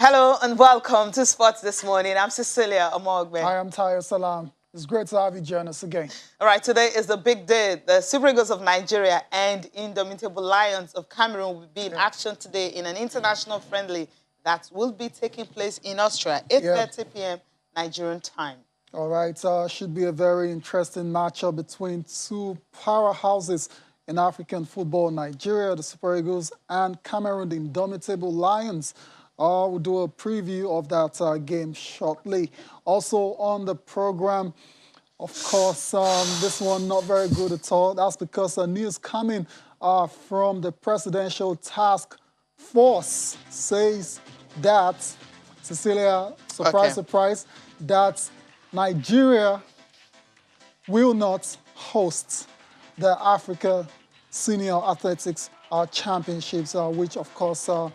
Hello and welcome to Sports This Morning. I'm Cecilia Omogbe. Hi, I'm Tayo Salam. It's great to have you join us again. All right, today is the big day. The Super Eagles of Nigeria and Indomitable Lions of Cameroon will be in action today in an international friendly that will be taking place in Austria, 8:30 p.m. Nigerian time. All right, should be a very interesting matchup between two powerhouses in African football, Nigeria, the Super Eagles, and Cameroon, the Indomitable Lions. We'll do a preview of that game shortly. Also on the program, of course, this one not very good at all. That's because news coming from the Presidential Task Force says that, Cecilia, surprise, that Nigeria will not host the Africa Senior Athletics Championships, which, of course, as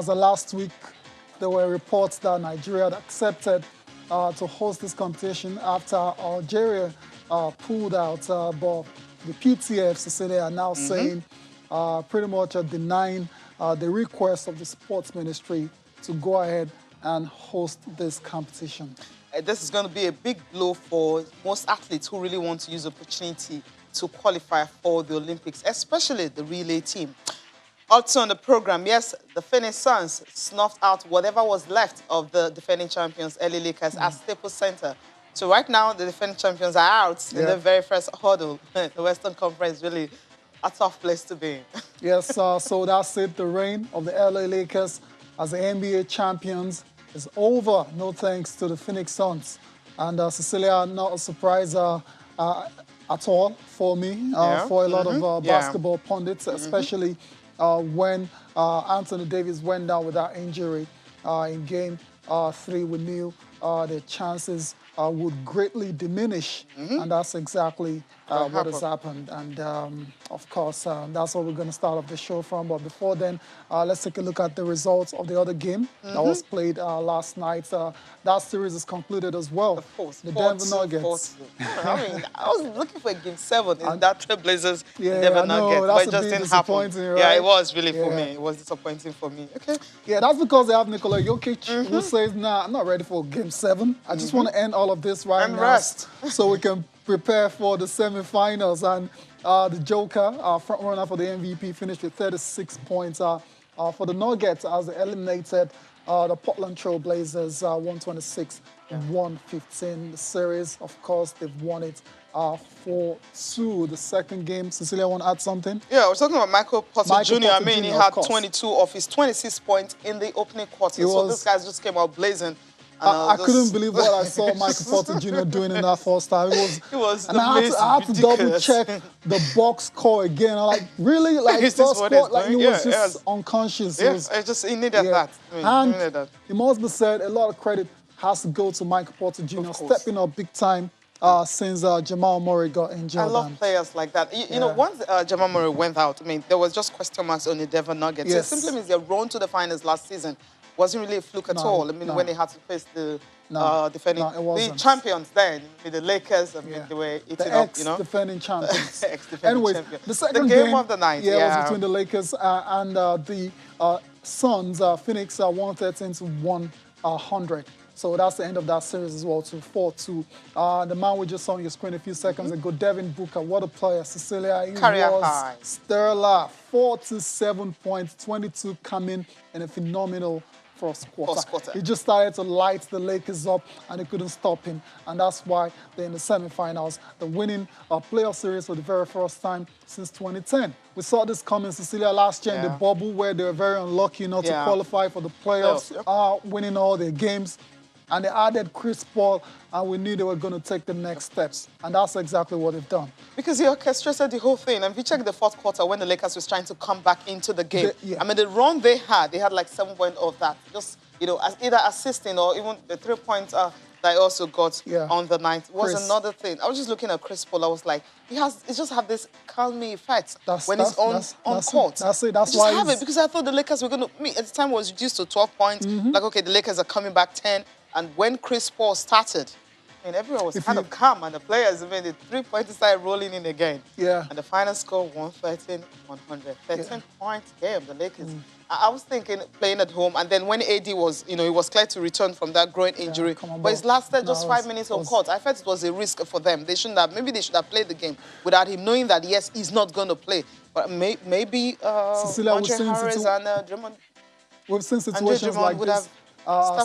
of last week, there were reports that Nigeria had accepted to host this competition after Algeria pulled out. But the PTF, Cecilia, are now saying pretty much denying the request of the sports ministry to go ahead and host this competition. This is going to be a big blow for most athletes who really want to use the opportunity to qualify for the Olympics, especially the relay team. Also on the program, yes, the Phoenix Suns snuffed out whatever was left of the defending champions, LA Lakers, at Staples Center. So right now, the defending champions are out in the very first hurdle. The Western Conference is really a tough place to be. Yes, so that's it. The reign of the LA Lakers as the NBA champions is over, no thanks to the Phoenix Suns. And Cecilia, not a surprise at all for me, for a lot of basketball pundits, especially when Anthony Davis went down with that injury in Game 3. We knew the chances would greatly diminish, and that's exactly what has happened. And of course, that's what we're going to start off the show from. But before then, let's take a look at the results of the other game that was played last night. That series is concluded as well. The Denver Nuggets. I mean, I was looking for Game 7 in that Trailblazers Denver Nuggets, but it just didn't happen. Right? Yeah, it was really for me. It was disappointing for me. Okay. Yeah, that's because they have Nikola Jokic, who says, nah, I'm not ready for Game 7. I just want to end all of this right now. Rest. So we can prepare for the semifinals. And the Joker, front runner for the MVP, finished with 36 points for the Nuggets as they eliminated the Portland Trail Blazers 126-115. The series, of course, they've won it 4-2. The second game, Cecilia, want to add something? Yeah, we're talking about Michael Porter Jr. I mean, he had 22 of his 26 points in the opening quarter. So this guy just came out blazing. I couldn't believe what I saw Michael Porter Jr. doing in that first time. It was and I had to double check the box score again. I'm like, really? Like, first score, like he was just unconscious. Yes, he needed that. I mean, and it must be said, a lot of credit has to go to Michael Porter Jr. stepping up big time since Jamal Murray got injured. I love players like that. You know, once Jamal Murray went out, I mean, there was just question marks on the Denver Nuggets. It simply means they run to the finals last season. Wasn't really a fluke at all. I mean, when they had to face the defending the champions then, the Lakers, I mean, they were eating up, you know. Defending champions. Anyways, the second game of the night, was between the Lakers and the Suns. Phoenix 113-100. So that's the end of that series as well, to 4-2. The man we just saw on your screen a few seconds ago, Devin Booker, what a player. Cecilia, he was stellar. 47 points, 22 coming in a phenomenal first quarter. He just started to light the Lakers up, and they couldn't stop him. And that's why they're in the semifinals. They're winning a playoff series for the very first time since 2010. We saw this coming, Cecilia, last year in the bubble, where they were very unlucky not to qualify for the playoffs, winning all their games. And they added Chris Paul, and we knew they were going to take the next steps. And that's exactly what they've done. Because he orchestrated the whole thing. And if you check the fourth quarter, when the Lakers was trying to come back into the game, I mean, the run they had like 7 points of that. Just, you know, either assisting or even the 3 points that I also got on the night was another thing. I was just looking at Chris Paul. I was like, he just have this calming effect when he's on court. That's why have it, because I thought the Lakers were going to, at the time it was reduced to 12 points. Like, okay, the Lakers are coming back 10. And when Chris Paul started, I mean, everyone was kind of calm, and the players, I mean, the 3-pointers started rolling in again. Yeah. And the final score, 113-100. 13-point game, the Lakers. I was thinking playing at home, and then when AD was, you know, he was clear to return from that groin injury, but it lasted just 5 minutes on court. I felt it was a risk for them. They shouldn't have, maybe they should have played the game without him, knowing that, yes, he's not going to play. But maybe Andre Harris and Drummond. We've seen situations like this,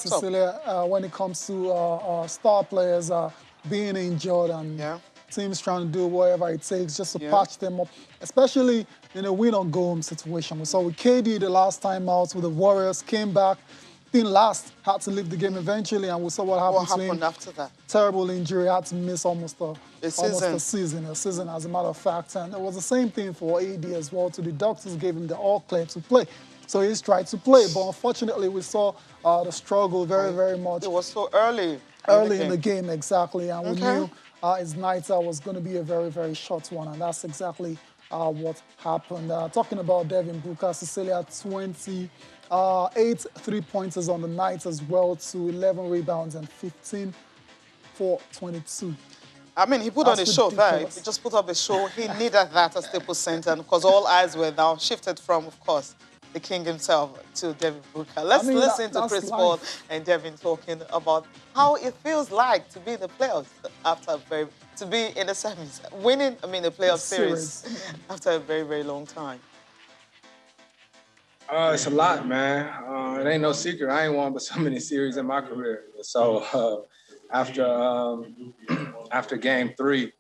Cecilia, when it comes to star players being injured and teams trying to do whatever it takes just to patch them up, especially in a win-or-go-home situation. We saw with KD the last time out with the Warriors, came back, didn't last, had to leave the game eventually, and we saw what happened after that. Terrible injury, had to miss almost a season, as a matter of fact. And it was the same thing for AD as well, too. The doctors gave him the all-clear to play. So he's tried to play, but unfortunately we saw the struggle very much. It was so early. Early in the game, exactly. And we knew his night was going to be a very short one, and that's exactly what happened. Talking about Devin Booker, Cecilia, 28 3-pointers on the night as well, to 11 rebounds and 15 for 22. I mean, he put on a show there. He just put up a show. He needed that at Staples Center, because all eyes were now shifted from, of course, the king himself to Devin Booker. Let's listen to Chris Paul and Devin talking about how it feels like to be in the playoffs after to be in the semis, winning, the playoff series after a very long time. It's a lot, man. It ain't no secret. I ain't won but so many series in my career. So after game 3,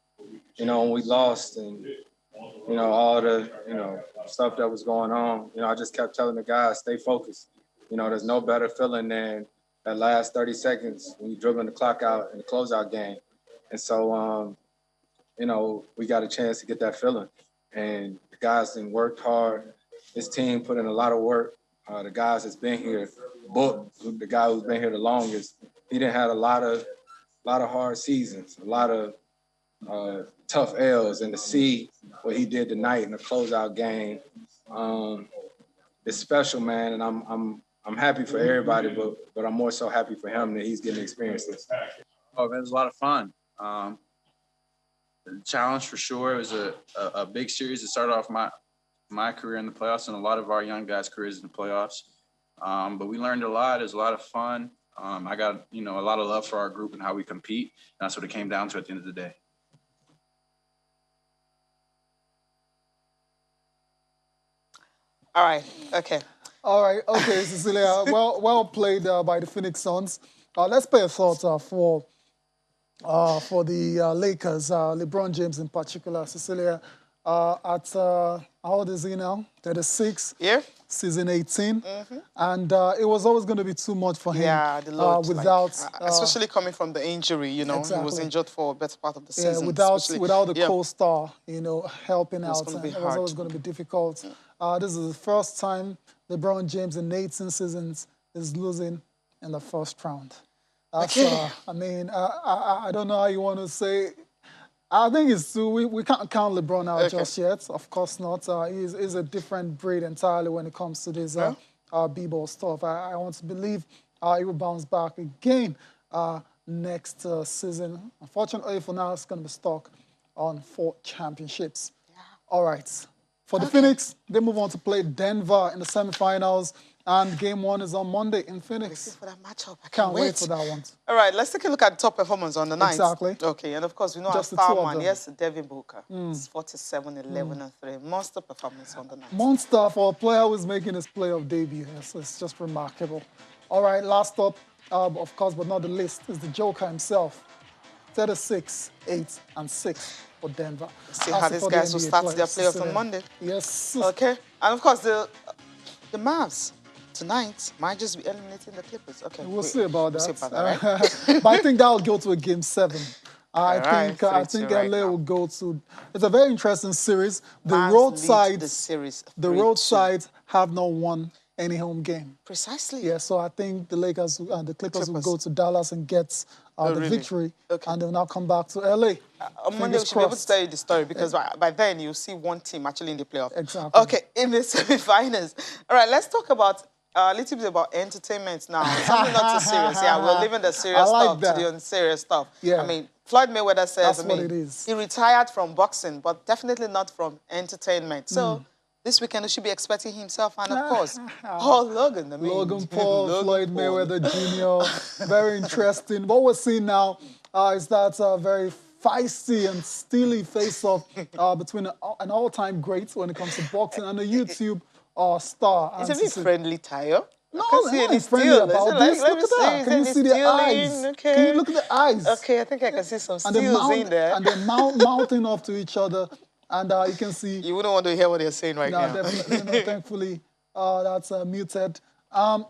you know, when we lost and, you know, all the, you know, stuff that was going on, you know, I just kept telling the guys, stay focused. You know, there's no better feeling than that last 30 seconds when you're dribbling the clock out in the closeout game. And so, you know, we got a chance to get that feeling. And the guys then worked hard. This team put in a lot of work. The guys that's been here, Book, the guy who's been here the longest, he done had a lot of hard seasons, a lot of tough L's, and to see what he did tonight in the closeout game, it's special, man. And I'm happy for everybody, but I'm more so happy for him that he's getting to experience this. Oh, man, it was a lot of fun. The challenge for sure. It was a big series to start off my career in the playoffs and a lot of our young guys' careers in the playoffs. But we learned a lot. It was a lot of fun. I got, you know, a lot of love for our group and how we compete. And that's what it came down to at the end of the day. All right. Okay. All right. Okay, Cecilia. well played by the Phoenix Suns. Let's pay a thought for the Lakers, LeBron James in particular. Cecilia, at how old is he now? 36. Yeah. Season 18. And it was always going to be too much for him. Yeah, the load, without especially coming from the injury, you know, exactly. He was injured for a better part of the season. Without the co-star, you know, helping out, it was always going to be difficult. This is the first time LeBron James in 18 seasons is losing in the first round. That's, I mean, I don't know how you want to say. I think it's too, we can't count LeBron out just yet. Of course not. He's a different breed entirely when it comes to this b-ball stuff. I want to believe he will bounce back again next season. Unfortunately, for now, it's going to be stuck on 4 championships. Yeah. All right. For the Phoenix, they move on to play Denver in the semifinals. And game 1 is on Monday in Phoenix. For that matchup. I can't wait for that one. All right, let's take a look at the top performance on the night. Exactly. Okay, and of course, we know our star man, yes, Devin Booker. It's 47, 11, and 3. Monster performance on the night. Monster for a player who's making his playoff debut. Yes, it's just remarkable. All right, last up, of course, but not the least, is the Joker himself. 36, 8, and 6 for Denver. Let's see how these guys will start their playoffs on Monday. Yes. Okay, and of course, the Mavs tonight might just be eliminating the Clippers. Okay, we'll see about that. We'll see about that, right? But I think that will go to a game 7. I think LA will go to. It's a very interesting series. The road sides have not won any home game. Precisely. Yeah, so I think the Lakers and the Clippers will go to Dallas and get the victory, and they'll now come back to LA. On Monday, we should be able to tell you the story, because by then you'll see one team actually in the playoff. Exactly. Okay, in the semifinals. All right, let's talk about a little bit about entertainment now. Something not too serious. Yeah, we're leaving the serious stuff to the unserious stuff. Yeah. I mean, Floyd Mayweather says, That's what it is. he retired from boxing, but definitely not from entertainment. So this weekend we should be expecting himself and, of course, Paul Logan. Logan Paul, Floyd Mayweather Jr. Very interesting. What we're seeing now is that very feisty and steely face-off between an all-time great when it comes to boxing and a YouTube star. Is it a bit friendly, Tayo? No, I'm friendly about this. Look at that. Can you see the eyes? Okay. Can you look at the eyes? Okay, I think I can see some steals in there. And they're mouthing off to each other. And you can see... You wouldn't want to hear what they're saying right now. No, definitely. No, thankfully, that's muted.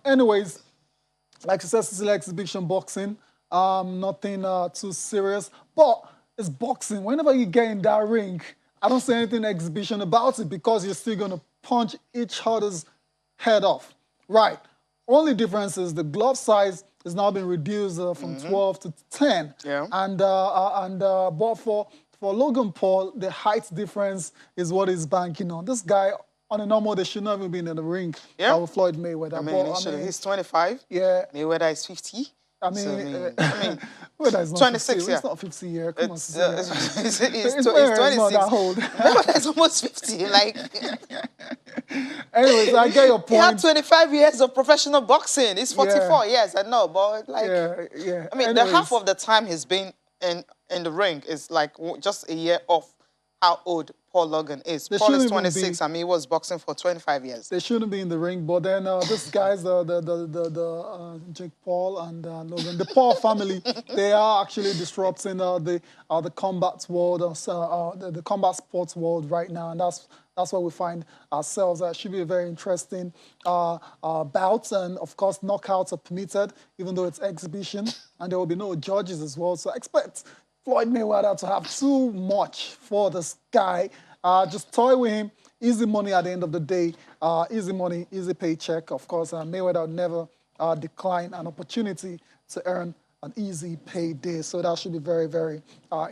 Anyways, like I said, it's exhibition boxing. Nothing too serious. But it's boxing. Whenever you get in that ring, I don't say anything exhibition about it because you're still going to punch each other's head off. Right. Only difference is the glove size has now been reduced from 12 to 10. Yeah. But for Logan Paul, the height difference is what he's banking on. This guy, on a normal, they should not even be in the ring with Floyd Mayweather. I mean, he's 25. Yeah. Mayweather is 50. I mean, Mayweather is not 26. 50. It's not 50 years. Come on, he's 26. not that old. Mayweather is almost 50. Like, anyways, I get your point. He had 25 years of professional boxing. He's 44 years, I know, but like, I mean, the half of the time he's been in the ring is like just a year off how old Paul Logan is. Paul is 26. I mean, he was boxing for 25 years. They shouldn't be in the ring, but then this guy's Jake Paul and Logan, the Paul family, they are actually disrupting the combat world, the combat sports world right now, and that's where we find ourselves. That should be a very interesting bout, and of course, knockouts are permitted, even though it's exhibition, and there will be no judges as well. So expect Floyd Mayweather to have too much for this guy. Just toy with him. Easy money at the end of the day. Easy money, easy paycheck. Of course, Mayweather would never decline an opportunity to earn an easy payday. So that should be very, very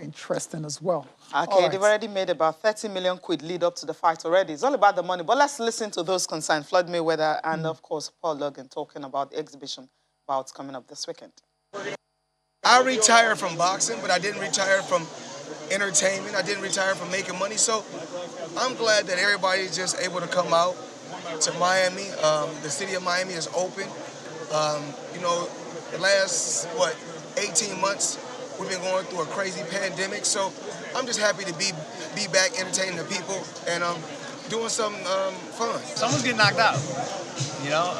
interesting as well. Okay, they've already made about 30 million quid lead up to the fight already. It's all about the money. But let's listen to those concerned. Floyd Mayweather and, of course, Paul Logan talking about the exhibition bouts coming up this weekend. I retired from boxing, but I didn't retire from entertainment. I didn't retire from making money. So I'm glad that everybody's just able to come out to Miami. The city of Miami is open. You know, the last, 18 months, we've been going through a crazy pandemic. So I'm just happy to be back entertaining the people and doing something fun. Someone's getting knocked out, you know,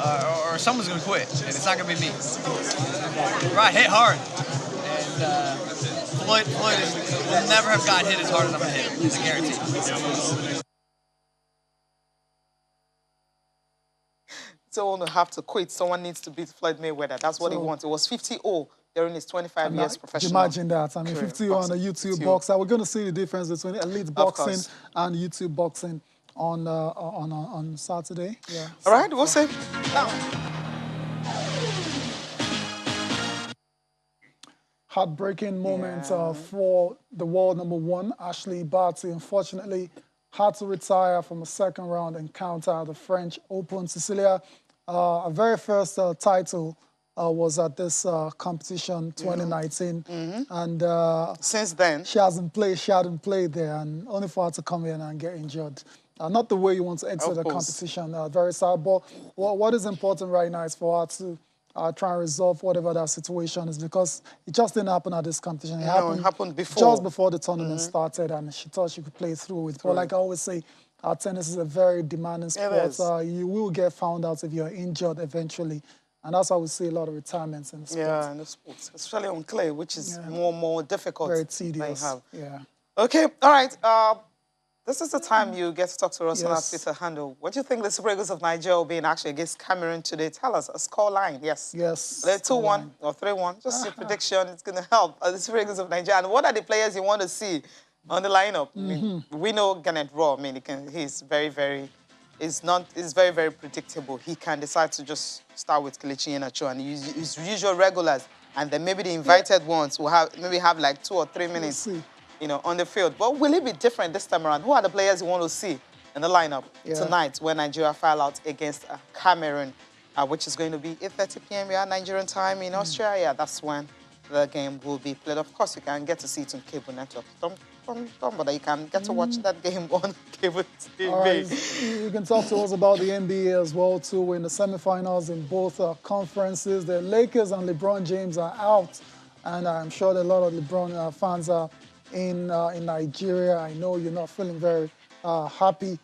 or someone's going to quit, and it's not going to be me. Right, hit hard. And Floyd will never have gotten hit as hard as I'm going to hit him. It's a guarantee. Someone will have to quit. Someone needs to beat Floyd Mayweather. That's what he wants. It was 50-0 during his 25 years professional. Imagine that. I mean, 50-0 on a YouTube boxer. We're going to see the difference between elite boxing and YouTube boxing on Saturday. Yeah. All right, we'll see. Now. Heartbreaking moment for the world #1, Ashley Barty. Unfortunately, had to retire from a second-round encounter at the French Open. Cecilia, her very first title was at this competition, 2019. And since then, she hadn't played there, and only for her to come in and get injured. Not the way you want to exit the competition. Very sad. But what is important right now is for her to try and resolve whatever that situation is, because it just didn't happen at this competition. It happened before. Just before the tournament started, and she thought she could play through it. But like I always say, tennis is a very demanding sport. You will get found out if you're injured eventually. And that's why we see a lot of retirements in the sport. Yeah, in the sports, especially on clay, which is more difficult. Very tedious. Yeah. Okay, all right. This is the time you get to talk to us on our Twitter handle. What do you think the Super Eagles of Nigeria will be in action against Cameroon today? Tell us a score line. Yes. Yes. 2-1 or 3-1. Just your prediction. It's going to help the Super Eagles of Nigeria. And what are the players you want to see on the lineup? I mean, we know Garnet Raw. I mean, he's very, very predictable. He can decide to just start with Kelechi Iheanacho and use his usual regulars, and then maybe the invited ones will have like 2 or 3 minutes. On the field. But will it be different this time around? Who are the players you want to see in the lineup tonight when Nigeria file out against Cameroon? which is going to be 8:30 p.m. Yeah, Nigerian time in Austria. Yeah, that's when the game will be played. Of course, you can get to see it on cable network. Don't bother. You can get to watch that game on cable TV. All right, you can talk to us about the NBA as well, too. We're in the semifinals in both conferences. The Lakers and LeBron James are out, and I'm sure that a lot of LeBron fans are in Nigeria. I know you're not feeling very happy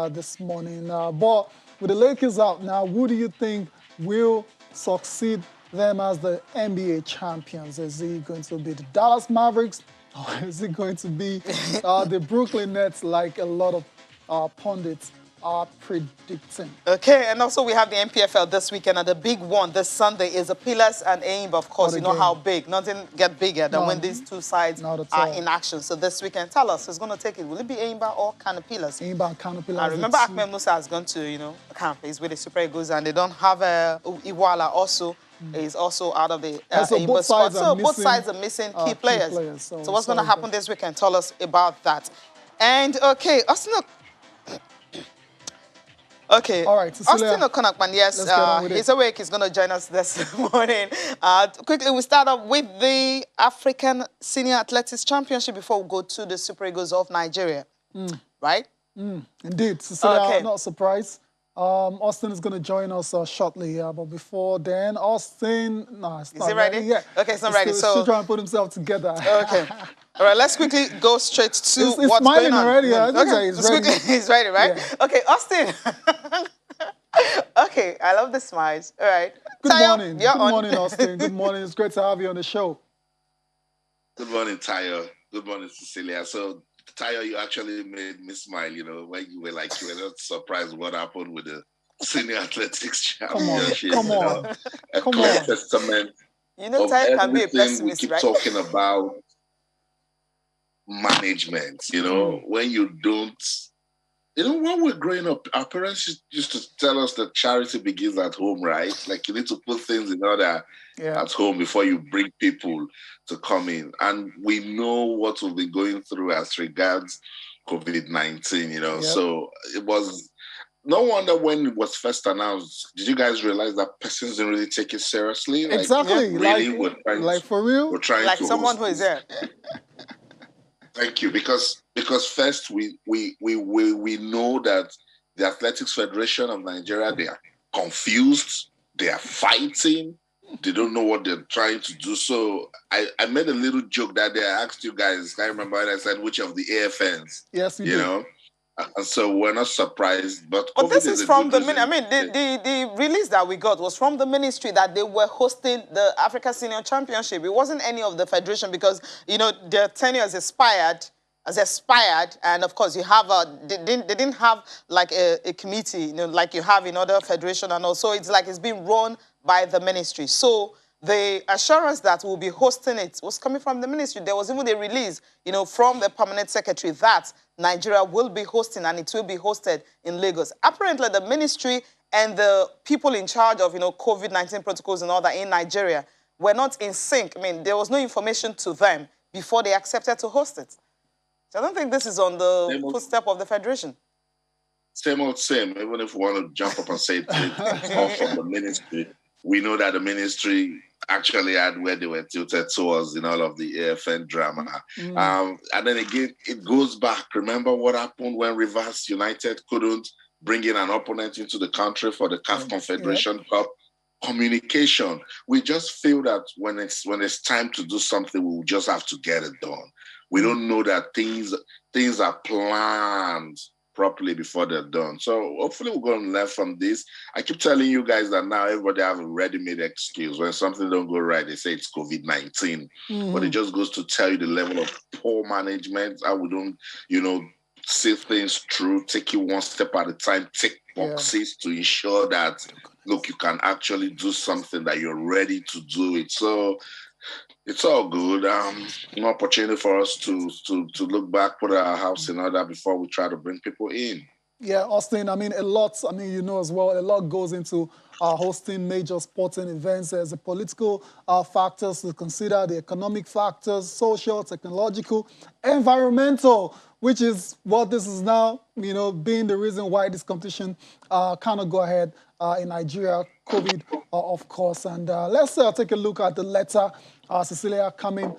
this morning. But with the Lakers out now, who do you think will succeed them as the NBA champions? Is it going to be the Dallas Mavericks, or is it going to be the Brooklyn Nets, like a lot of pundits are predicting? Okay, and also we have the NPFL this weekend, and the big one this Sunday is the Pillars and Aimba. Of course, you know how big. Nothing get bigger than when these two sides are in action. So this weekend, tell us who's going to take it. Will it be Aimba or Pillars? Aimba and Pillars. I remember Ahmed Musa has gone to, camp. He's with the Super Eagles, and they don't have Iwala also. Is also out of the Aimba squad. So both sides are missing key players. So what's going to happen this weekend? Tell us about that. And, okay, Arsenal... Okay. All right, Cecilia, Austin Okonakman, yes, he's awake. He's going to join us this morning. Quickly, we start off with the African Senior Athletics Championship before we go to the Super Eagles of Nigeria. Right? Indeed. Cecilia, not surprised. Austin is going to join us shortly, but before then, Austin, no, it's not ready? Yeah. Okay, it's not ready. So still trying to put himself together. Okay. All right, let's quickly go straight to it's what's going on. Already. Okay, he's ready. He's ready, right? Yeah. Okay, Austin. Okay, I love the smiles. All right. Good Tayo, morning. Good morning, Austin. Good morning. It's great to have you on the show. Good morning, Tayo. Good morning, Cecilia. So, Tayo, you actually made me smile, when you were like, you were not surprised what happened with the Senior Athletics Championship. Come on. A clear testament of Tayo can be a everything we pessimist, keep right? talking about. Management, when you don't, when we're growing up, our parents used to tell us that charity begins at home, right? Like you need to put things in order at home before you bring people to come in. And we know what we've been going through as regards COVID-19, so it was no wonder when it was first announced, did you guys realize that persons didn't really take it seriously? Exactly. Really, like for real? We're trying like to someone who is there. Thank you, because first we know that the Athletics Federation of Nigeria, they are confused, they are fighting, they don't know what they're trying to do. So I made a little joke that day. I asked you guys, I remember when I said which of the AFNs. Yes, you did. And so we're not surprised, but this is from the ministry. I mean, the release that we got was from the ministry that they were hosting the Africa Senior Championship. It wasn't any of the federation because their tenure has expired, and of course you have they didn't have like a committee, like you have in other federation, and also it's like it's being run by the ministry. So the assurance that we'll be hosting it was coming from the ministry. There was even a release, from the permanent secretary that Nigeria will be hosting, and it will be hosted in Lagos. Apparently, the ministry and the people in charge of, COVID-19 protocols and all that in Nigeria were not in sync. I mean, there was no information to them before they accepted to host it. So I don't think this is on the footstep of the federation. Same old same. Even if we want to jump up and say it's all from the ministry, we know that the ministry actually had where they were tilted towards in all of the AFN drama. And then again, it goes back. Remember what happened when Rivers United couldn't bring in an opponent into the country for the CAF Confederation Cup? Communication. We just feel that when it's time to do something, we will just have to get it done. We don't know that things are planned properly before they're done. So hopefully we're going to learn from this. I keep telling you guys that now everybody have a ready-made excuse. When something don't go right, they say it's COVID-19. But it just goes to tell you the level of poor management, how we don't, see things through, take it one step at a time, tick boxes to ensure that, look, you can actually do something that you're ready to do it. So it's all good. An opportunity for us to look back, put our house in order before we try to bring people in. Yeah, Austin, a lot, as well, a lot goes into hosting major sporting events. There's the political factors to consider, the economic factors, social, technological, environmental, which is what this is now, being the reason why this competition cannot go ahead in Nigeria. COVID, of course. And let's take a look at the letter, Cecilia, coming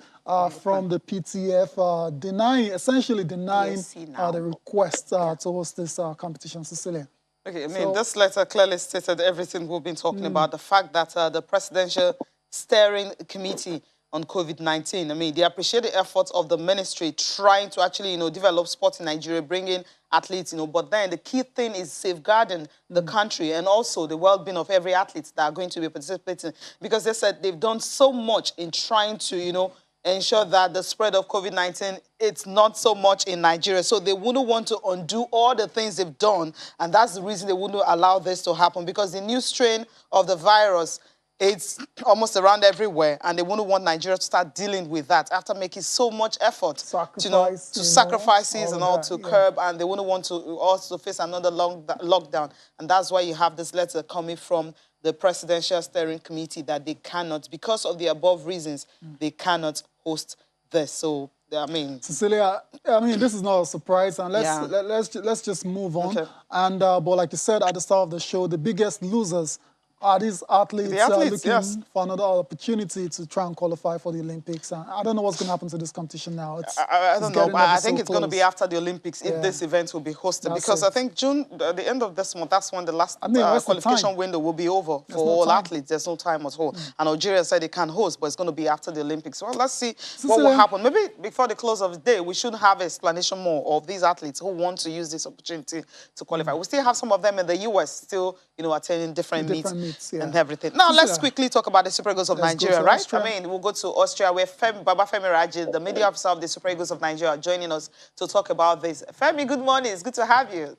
from the PTF, essentially denying the request to host this competition, Cecilia. Okay, I mean, this letter clearly stated everything we've been talking about. The fact that the Presidential Steering Committee on COVID-19, I mean, they appreciate the efforts of the ministry trying to actually, develop sport in Nigeria, bring in athletes, but then the key thing is safeguarding the country and also the well-being of every athlete that are going to be participating, because they said they've done so much in trying to, ensure that the spread of COVID-19, it's not so much in Nigeria. So they wouldn't want to undo all the things they've done. And that's the reason they wouldn't allow this to happen, because the new strain of the virus, it's almost around everywhere. And they wouldn't want Nigeria to start dealing with that after making so much effort to sacrifices and all to curb. And they wouldn't want to also face another lockdown. And that's why you have this letter coming from the Presidential Steering Committee that they cannot, because of the above reasons, they cannot host this. So, I mean, Cecilia, I mean, this is not a surprise, and let's just move on. Okay. And but like you said at the start of the show, the biggest losers are these athletes, looking for another opportunity to try and qualify for the Olympics. I don't know what's going to happen to this competition now. I don't know, but I think it's going to be after the Olympics if this event will be hosted. Because I think June, the end of this month, that's when the last qualification window will be over for all athletes. There's no time at all. And Algeria said they can host, but it's going to be after the Olympics. Well, let's see what will happen. Maybe before the close of the day, we should have an explanation more of these athletes who want to use this opportunity to qualify. We still have some of them in the US still, attending different meets. And everything. Now, let's quickly talk about the Super Eagles of Nigeria, right? I mean, we'll go to Austria, where Baba Femi Raji, the media officer of the Super Eagles of Nigeria, joining us to talk about this. Femi, good morning. It's good to have you.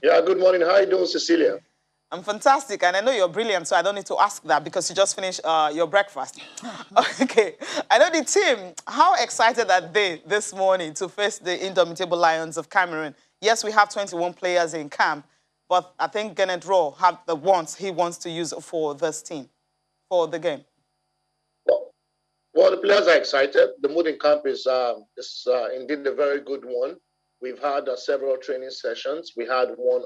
Yeah, good morning. How are you doing, Cecilia? I'm fantastic, and I know you're brilliant, so I don't need to ask that because you just finished your breakfast. Okay. I know the team, how excited are they this morning to face the indomitable Lions of Cameroon? Yes, we have 21 players in camp, but I think Gennett Rowe have the ones he wants to use for this team, for the game. Well, the players are excited. The mood in camp is indeed a very good one. We've had several training sessions. We had one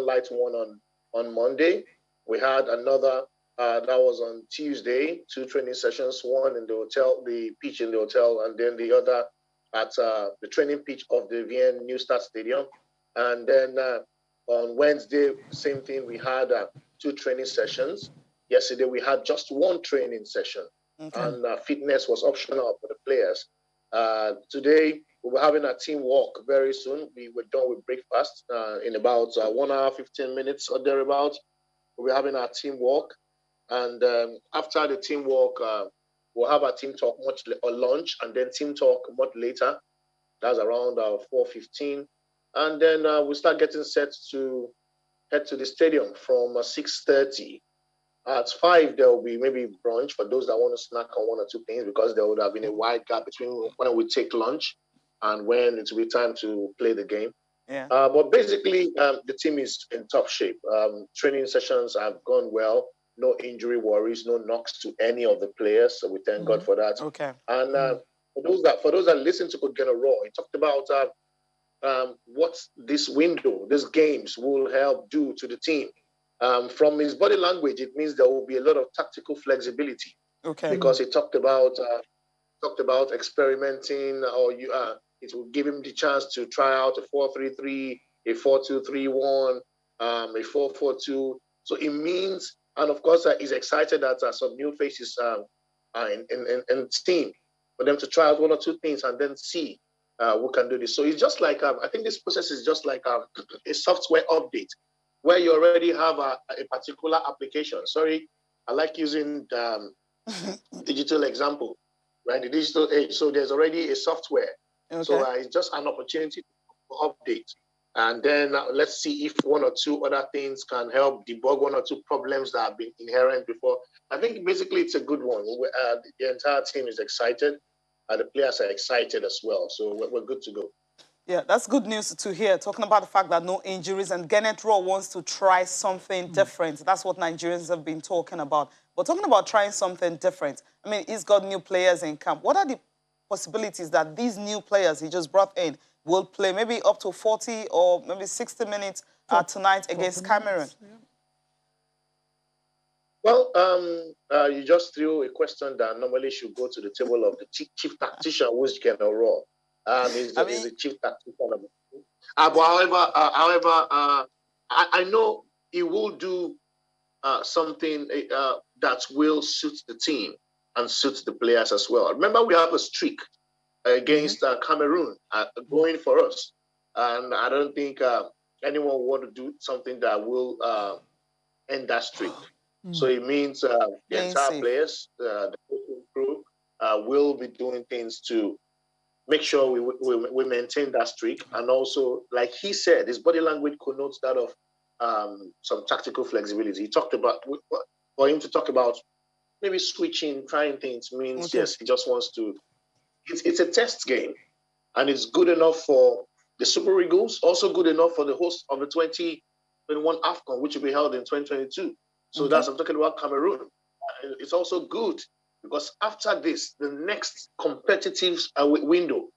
light one on Monday. We had another that was on Tuesday, 2 training sessions, one in the hotel, the pitch in the hotel, and then the other at the training pitch of the VN New Start Stadium. And then on Wednesday, same thing, we had 2 training sessions. Yesterday, we had just 1 training session. Okay. And fitness was optional for the players. Today, we were having a team walk very soon. We were done with breakfast in about 1 hour, 15 minutes or thereabouts. We're having our team walk. And after the team walk, we'll have a team talk or lunch, and then team talk much later. That's around 4:15. And then we start getting set to head to the stadium from 6:30. At 5, there will be maybe brunch for those that want to snack on 1 or 2 things, because there would have been a wide gap between when we take lunch and when it will be time to play the game. Yeah. But basically, the team is in top shape. Training sessions have gone well. No injury worries, no knocks to any of the players. So we thank God for that. Okay. And for those that listen to Coach Raw, he talked about what this window, these games will help do to the team. From his body language, it means there will be a lot of tactical flexibility. Okay. Because he talked about experimenting, or it will give him the chance to try out a 4-3-3, a 4-2-3-1, a 4-4-2. So it means, and of course, he's excited that some new faces in the team, for them to try out 1 or 2 things and then see who can do this. So it's just like, I think this process is just like a software update, where you already have a particular application. Sorry, I like using digital example, right? The digital age. So there's already a software. Okay. So it's just an opportunity to update. And then let's see if 1 or 2 other things can help debug 1 or 2 problems that have been inherent before. I think basically it's a good one. The entire team is excited. The players are excited as well. So we're good to go. Yeah, that's good news to hear, talking about the fact that no injuries, and Gennett Rowe wants to try something different. That's what Nigerians have been talking about. But talking about trying something different, I mean, he's got new players in camp. What are the possibilities that these new players he just brought in will play maybe up to 40 or maybe 60 minutes tonight against Cameroon? Well, you just threw a question that normally should go to the table of the chief tactician, who's General Raw. Is the chief tactician of the but I know he will do something that will suit the team and suit the players as well. Remember, we have a streak against Cameroon going for us, and I don't think anyone want to do something that will end that streak. So it means the entire players, the coaching crew, will be doing things to make sure we maintain that streak. And also, like he said, his body language connotes that of some tactical flexibility. He talked about, for him to talk about maybe switching, trying things means, yes, he just wants to, it's a test game. And it's good enough for the Super Eagles, also good enough for the host of the 2021 AFCON, which will be held in 2022. So I'm talking about Cameroon. It's also good because after this, the next competitive window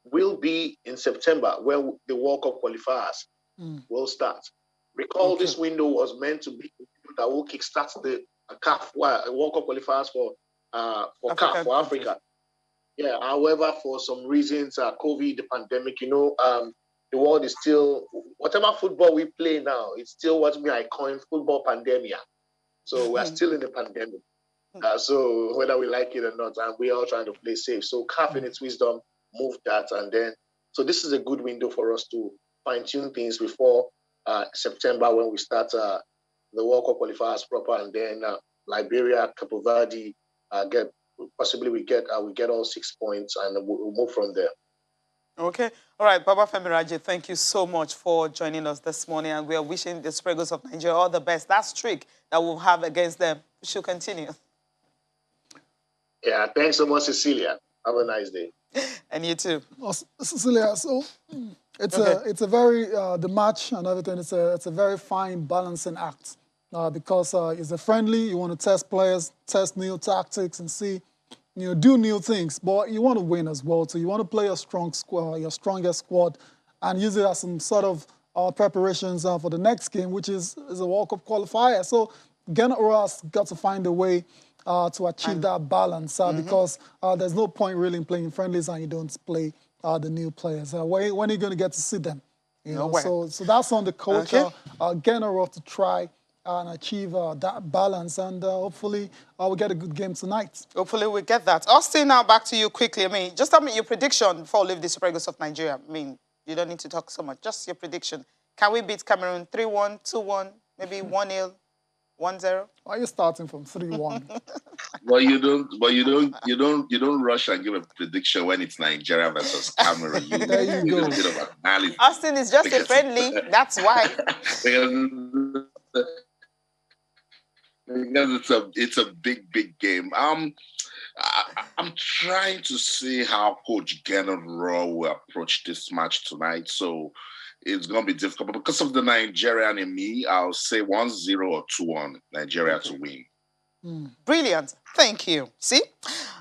will be in September, where the World Cup qualifiers will start. Recall this window was meant to be that will kickstart the CAF World Cup qualifiers for CAF for Africa. Yeah. However, for some reasons, COVID, the pandemic, the world is still whatever football we play now. It's still what I coined football pandemia. So we're still in the pandemic. So whether we like it or not, and we're all trying to play safe. So CAF in its wisdom moved that, and then so this is a good window for us to fine-tune things before September when we start the World Cup qualifiers proper, and then Liberia, Cape Verde we get all 6 points, and we'll move from there. Okay. All right, Baba Femi Raji, thank you so much for joining us this morning, and we are wishing the Super Eagles of Nigeria all the best. That streak that we'll have against them should continue. Yeah, thanks so much, Cecilia. Have a nice day. And you too. Cecilia, so it's a very, the match and everything, it's a very fine balancing act because it's a friendly, you want to test players, test new tactics and see, do new things, but you want to win as well. So you want to play a strong squad, your strongest squad, and use it as some sort of preparations for the next game, which is a World Cup qualifier. So Ghana has got to find a way to achieve that balance because there's no point really in playing friendlies and you don't play the new players. When are you going to get to see them? So that's on the coach, Ghana to try and achieve that balance, and hopefully we'll get a good game tonight. Hopefully we'll get that. Austin, now back to you quickly. Just tell me your prediction before we leave the Super Eagles of Nigeria. You don't need to talk so much. Just your prediction. Can we beat Cameroon 3-1, 2-1, maybe 1-0, 1-0? Why are you starting from 3-1? Well, you don't rush and give a prediction when it's Nigeria versus Cameroon. There you go. A bit of analysis. Austin is just a friendly. That's why. Because it's a big game. I'm trying to see how Coach Gernot Raw will approach this match tonight. So it's going to be difficult. But because of the Nigerian in me, I'll say 1-0 or 2-1 Nigeria to win. Brilliant. Thank you. See?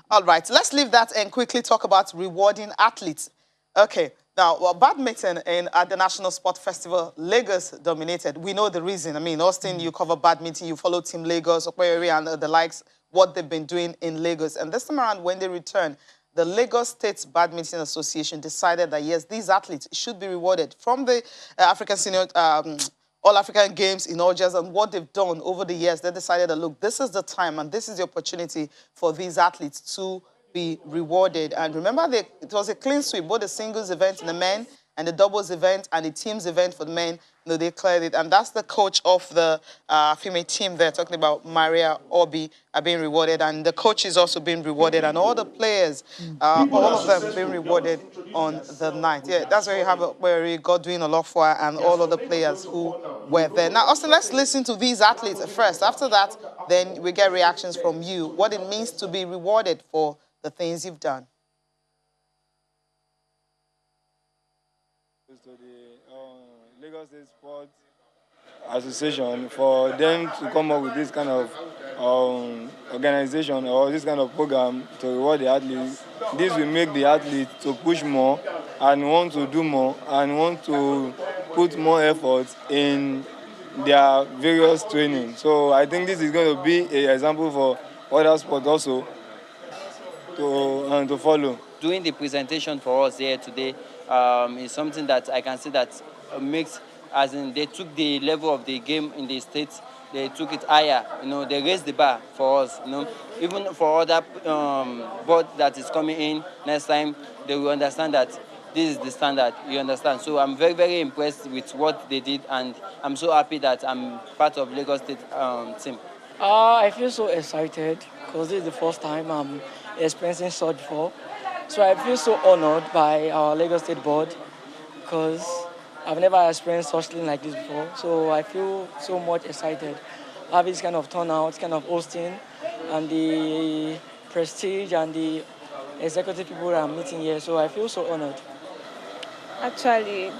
All right. Let's leave that and quickly talk about rewarding athletes. Okay. Now, badminton at the National Sport Festival, Lagos dominated. We know the reason. Austin, you cover badminton, you follow Team Lagos, Okweri, and the likes, what they've been doing in Lagos. And this time around, when they returned, the Lagos State Badminton Association decided that, yes, these athletes should be rewarded from the African Senior All-African Games in Algiers and what they've done over the years. They decided that, look, this is the time and this is the opportunity for these athletes to be rewarded. And remember, it was a clean sweep, both the singles event in the men and the doubles event and the teams event for the men. They cleared it. And that's the coach of the female team there, talking about Maria Obi, are being rewarded. And the coach is also being rewarded. And all the players, all of them being rewarded on the night. Yeah, that's where you have where you got doing a lot for and all of the players who were there. Now, Austin, let's listen to these athletes first. After that, then we get reactions from you, what it means to be rewarded for the things you've done. To the Lagos State Sports Association for them to come up with this kind of organization or this kind of program to reward the athletes. This will make the athletes to push more and want to do more and want to put more effort in their various training. So I think this is going to be an example for other sports also to follow. Doing the presentation for us here today is something that I can see that makes, as in they took the level of the game in the States, they took it higher, they raised the bar for us, even for other board that is coming in next time, they will understand that this is the standard, you understand. So I'm very, very impressed with what they did, and I'm so happy that I'm part of Lagos State team. I feel so excited because this is the first time I'm experiencing such before. So I feel so honored by our Lagos State board because I've never experienced such thing like this before. So I feel so much excited. Having this kind of turnout, kind of hosting, and the prestige and the executive people that I'm meeting here. So I feel so honored. Actually,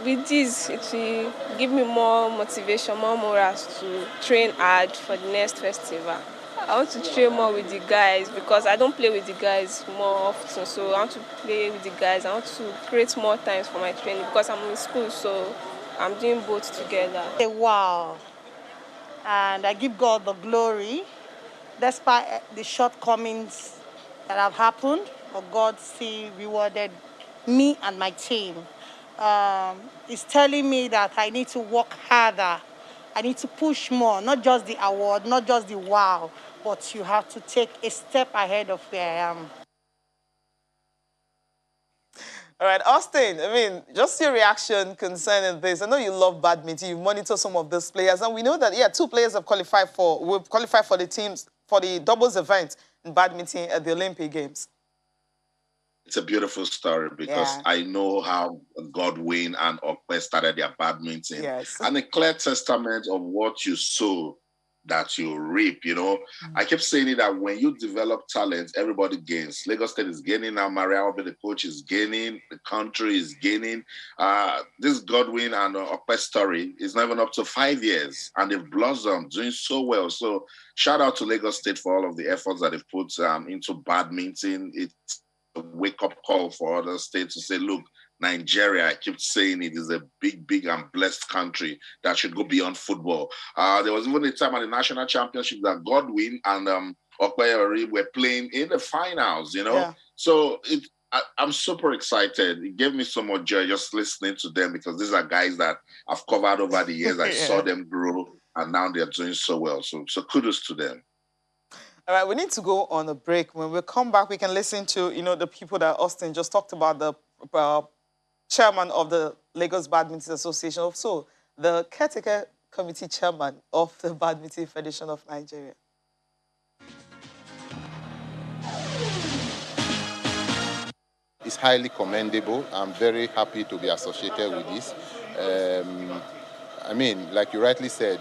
with this, it will give me more motivation, more morale to train hard for the next festival. I want to train more with the guys because I don't play with the guys more often. So I want to play with the guys. I want to create more times for my training because I'm in school, so I'm doing both together. Wow. And I give God the glory. Despite the shortcomings that have happened, but God still rewarded me and my team. It's telling me that I need to work harder. I need to push more, not just the award, not just the wow, but you have to take a step ahead of where I am. All right, Austin, I mean, just your reaction concerning this. I know you love badminton. You monitor some of those players. And we know that, yeah, 2 players have qualified will qualify for the teams, for the doubles event in badminton at the Olympic Games. It's a beautiful story because I know how Godwin and Okpe started their badminton. Yes. And a clear testament of what you sow, that you reap, I keep saying it that when you develop talent, everybody gains. Lagos State is gaining now. Maria Obe, the coach, is gaining. The country is gaining. This Godwin and Okpe story is not even up to 5 years, and they've blossomed, doing so well. So shout out to Lagos State for all of the efforts that they've put into badminton. It's a wake-up call for other states to say, look, Nigeria, I keep saying it, is a big, big and blessed country that should go beyond football. There was even a time at the national championship that Godwin and Okpeyori were playing in the finals, So I'm super excited. It gave me so much joy just listening to them because these are guys that I've covered over the years. I saw them grow, and now they're doing so well. So kudos to them. All right, we need to go on a break. When we come back, we can listen to, the people that Austin just talked about, the chairman of the Lagos Badminton Association, also the caretaker committee chairman of the Badminton Federation of Nigeria. It's highly commendable. I'm very happy to be associated with this. I mean, like you rightly said,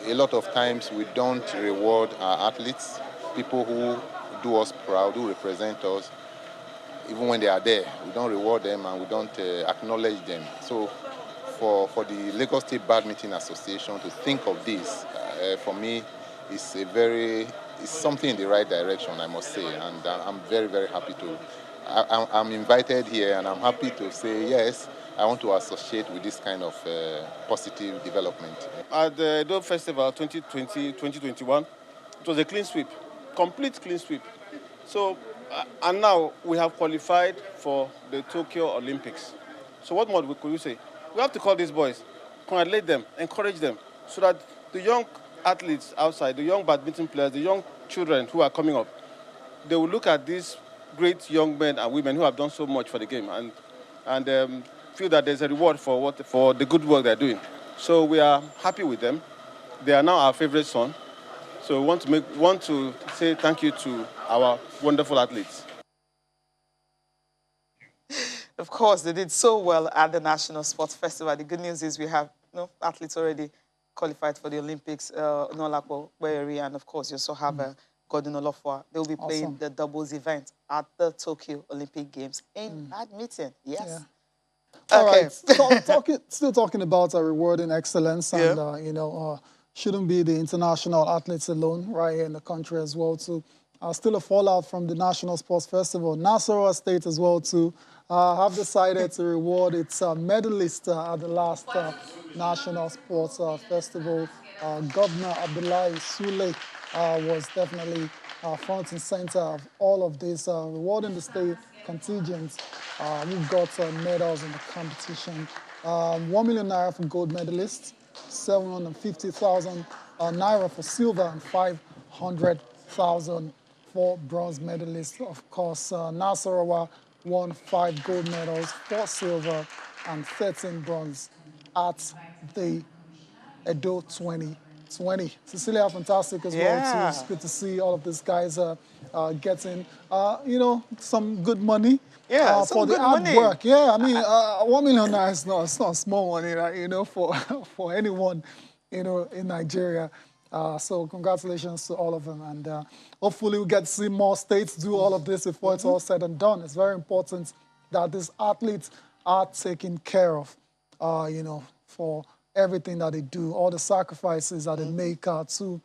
a lot of times we don't reward our athletes, people who do us proud, who represent us, even when they are there. We don't reward them and we don't acknowledge them. So for the Lagos State Badminton Association to think of this, for me, it's something in the right direction, I must say. And I'm very, very happy to. I'm invited here and I'm happy to say, yes, I want to associate with this kind of positive development. At the Edo Festival 2020-2021, it was a clean sweep, complete clean sweep. So, and now we have qualified for the Tokyo Olympics. So what more could we say? We have to call these boys, congratulate them, encourage them, so that the young athletes outside, the young badminton players, the young children who are coming up, they will look at these great young men and women who have done so much for the game and feel that there's a reward for the good work they're doing. So we are happy with them. They are now our favorite son. So we want to say thank you to our wonderful athletes. Of course, they did so well at the National Sports Festival. The good news is we have athletes already qualified for the Olympics, Nolapo, Bayeri, and of course you also have Gordon Olofwa. They'll be playing the doubles event at the Tokyo Olympic Games in badminton. Yes. Yeah. All right. Still talking about rewarding excellence and, shouldn't be the international athletes alone right here in the country as well to still a fallout from the National Sports Festival. Nasarawa State as well too have decided to reward its medalist at the last National Sports Festival. Governor Abdullahi Sule was definitely front and center of all of this, rewarding the state contingents who got medals in the competition. 1 million naira for gold medalists, 750,000 naira for silver, and 500,000 for bronze medalists. Of course, Nasarawa won 5 gold medals, 4 silver, and 13 bronze at the Edo 2020. Cecilia, fantastic as well too. It's good to see all of these guys getting, some good money. For the hard work. Yeah, I mean, 1 million naira is not small money, right? For anyone, in Nigeria. So congratulations to all of them, and hopefully we get to see more states do all of this before it's all said and done. It's very important that these athletes are taken care of, for everything that they do, all the sacrifices that they make to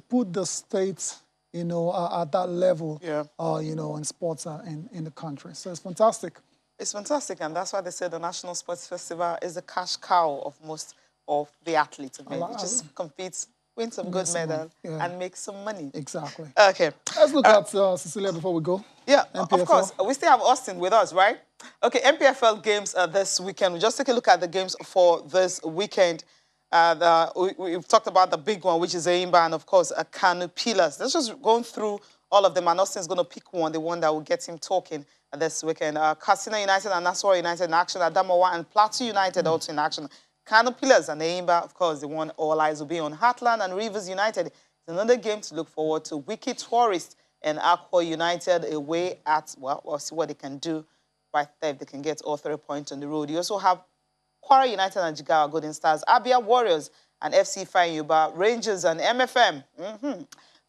put the states, at that level, in sports in the country. So it's fantastic. It's fantastic, and that's why they say the National Sports Festival is the cash cow of most of the athletes. They just compete, win some good medal, and make some money. Exactly. Okay. Let's look at Cecilia before we go. Yeah, NPFL. of course. We still have Austin with us, right? Okay, NPFL games this weekend. We'll just take a look at the games for this weekend. We've talked about the big one, which is Aimba, and of course, Kanu Pillars. Let's just go through all of them, and Austin's going to pick one, the one that will get him talking this weekend. Katsina United and Nasarawa United in action, Adamawa and Plateau United also in action. Kanu Pillars and Aimba, of course, the one all eyes will be on. Heartland and Rivers United. It's another game to look forward to. Wiki Tourist and Aqua United away at, well, we'll see what they can do right there if they can get all 3 points on the road. You also have Kwara United and Jigawa Golden Stars, Abia Warriors and FC Fayuba, Rangers and MFM.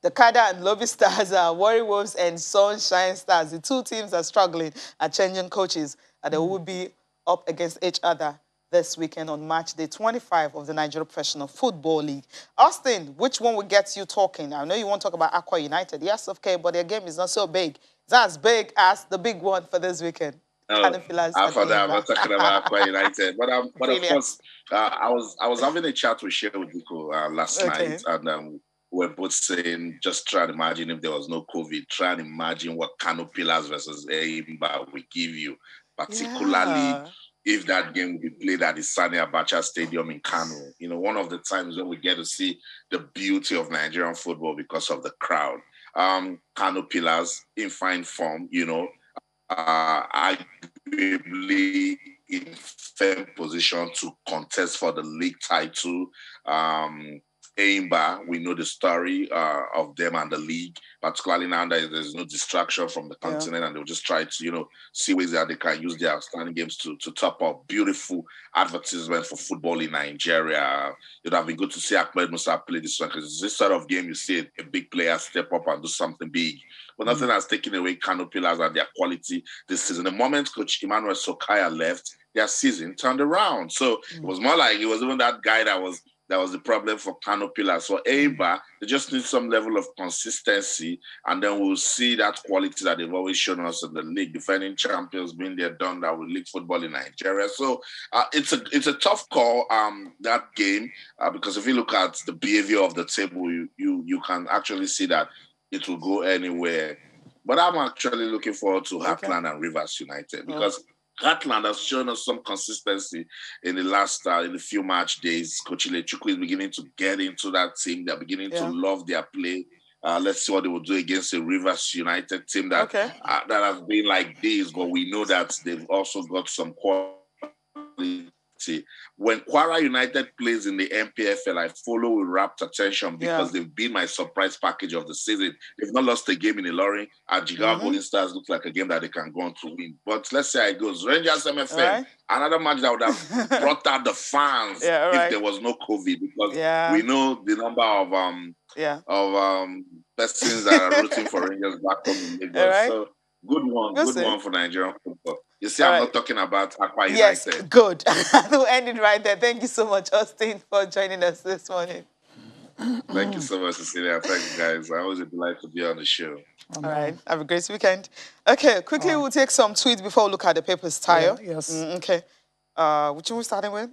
The Kada and Lobby Stars are Warri Wolves and Sunshine Stars. The two teams are struggling at changing coaches, and they will be up against each other this weekend on match day 25 of the Nigeria Professional Football League. Austin, which one will get you talking? I know you want to talk about Aqua United. Yes, okay, but their game is not so big. It's not as big as the big one for this weekend. I thought I was talking about Aqua United, but of course, I was having a chat with Sheikh Udiko last night, and we're both saying, just try to imagine if there was no COVID. Try to imagine what Kano Pillars versus Aimba will give you, particularly if that game will be played at the Sani Abacha Stadium in Kano. One of the times when we get to see the beauty of Nigerian football because of the crowd. Kano Pillars in fine form, arguably in firm position to contest for the league title. Aimba, we know the story of them and the league, particularly now that there's no distraction from the continent, and they'll just try to, see ways that they can use their outstanding games to top up beautiful advertisement for football in Nigeria. It would have been good to see Ahmed Musa play this one, because this sort of game you see a big player step up and do something big. But nothing has taken away Kano Pillars and their quality this season. The moment Coach Emmanuel Sokaya left, their season turned around. So it was more like it was even that guy that was the problem for Kano Pillars. So Aimba, they just need some level of consistency, and then we'll see that quality that they've always shown us in the league. Defending champions, being there, done that with league football in Nigeria. So it's a tough call, that game, because if you look at the behavior of the table, you can actually see that it will go anywhere. But I'm actually looking forward to Heartland and Rivers United, because Heartland has shown us some consistency in the last in the few match days. Coach Ilechukwu is beginning to get into that team. They're beginning to love their play. Let's see what they will do against a Rivers United team that that has been like this, but we know that they've also got some quality. When Kwara United plays in the NPFL, I follow with rapt attention because they've been my surprise package of the season. They've not lost a game in Ilorin, and Jigawa Golden Stars looks like a game that they can go on to win. But let's see how it goes. Rangers MFM, another match that would have brought out the fans if there was no COVID, because we know the number of persons that are rooting for Rangers back home in Lagos. So good one for Nigerian football. You see, I'm not talking about Aqua United. Yes, good. We'll end it right there. Thank you so much, Austin, for joining us this morning. Thank you so much, Cecilia. Thank you, guys. I always a delight to be on the show. All right. Have a great weekend. Okay, quickly we'll take some tweets before we look at the papers, Tayo. Yeah, yes. Okay. Which one we starting with?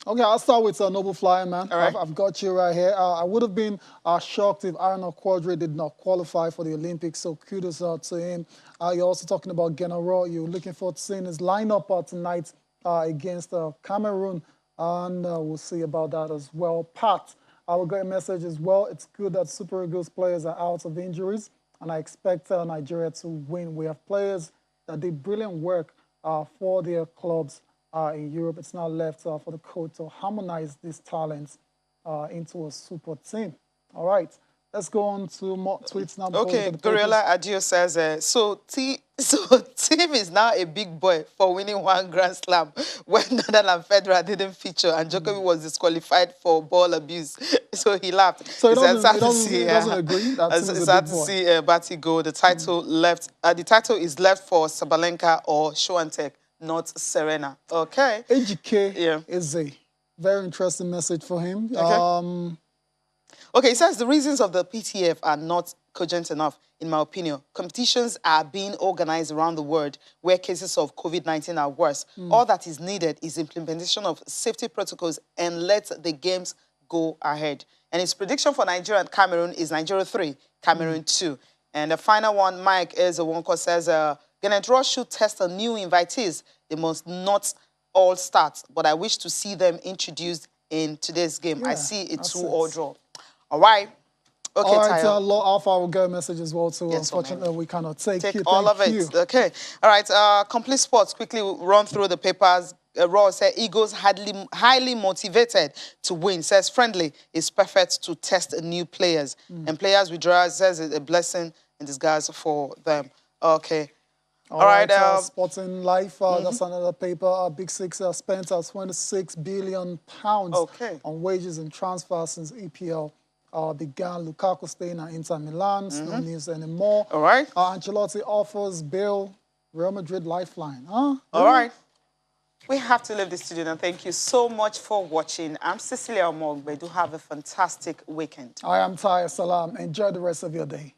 Okay, I'll start with Noble Flyer, man. All right. I've got you right here. I would have been shocked if Arnold Quadri did not qualify for the Olympics, so kudos to him. You're also talking about Genaro. You're looking forward to seeing his lineup tonight against Cameroon, and we'll see about that as well. Pat, I will get a message as well. It's good that Super Eagles players are out of injuries, and I expect Nigeria to win. We have players that did brilliant work for their clubs in Europe. It's now left for the coach to harmonize these talents into a super team. All right, let's go on to more tweets now. Okay, Gorilla Adio says, so Team is now a big boy for winning one Grand Slam when Nadal and Federer didn't feature and Djokovic was disqualified for ball abuse. So he laughed. So he doesn't agree that Team is a big boy. To see Batty go. The title left. The title is left for Sabalenka or Swiatek, not Serena. Okay. AGK is a very interesting message for him. Okay. Okay, it says the reasons of the PTF are not cogent enough, in my opinion. Competitions are being organized around the world where cases of COVID-19 are worse. All that is needed is implementation of safety protocols and let the games go ahead. And his prediction for Nigeria and Cameroon is Nigeria 3, Cameroon 2. And the final one, Mike Ezewonko says, Gannett Ross should test a new invitees. They must not all start, but I wish to see them introduced in today's game. I see a 2-all draw. All right. Okay, all right, Law Alpha will get a message as well, too. Yes, unfortunately, we cannot take all of it. Okay. All right. Complete Sports, quickly run through the papers. Raw said Eagles highly motivated to win. Says friendly is perfect to test new players. And players withdraw, says it's a blessing in disguise for them. Okay. All right. Sporting Life, that's another paper. Big Six spent £26 billion on wages and transfers since EPL began. Lukaku staying at Inter Milan. No news anymore. All right. Ancelotti offers Bale Real Madrid lifeline. All right. We have to leave the studio now. Thank you so much for watching. I'm Cecilia Omogbe. Do have a fantastic weekend. I am Taya Salam. Enjoy the rest of your day.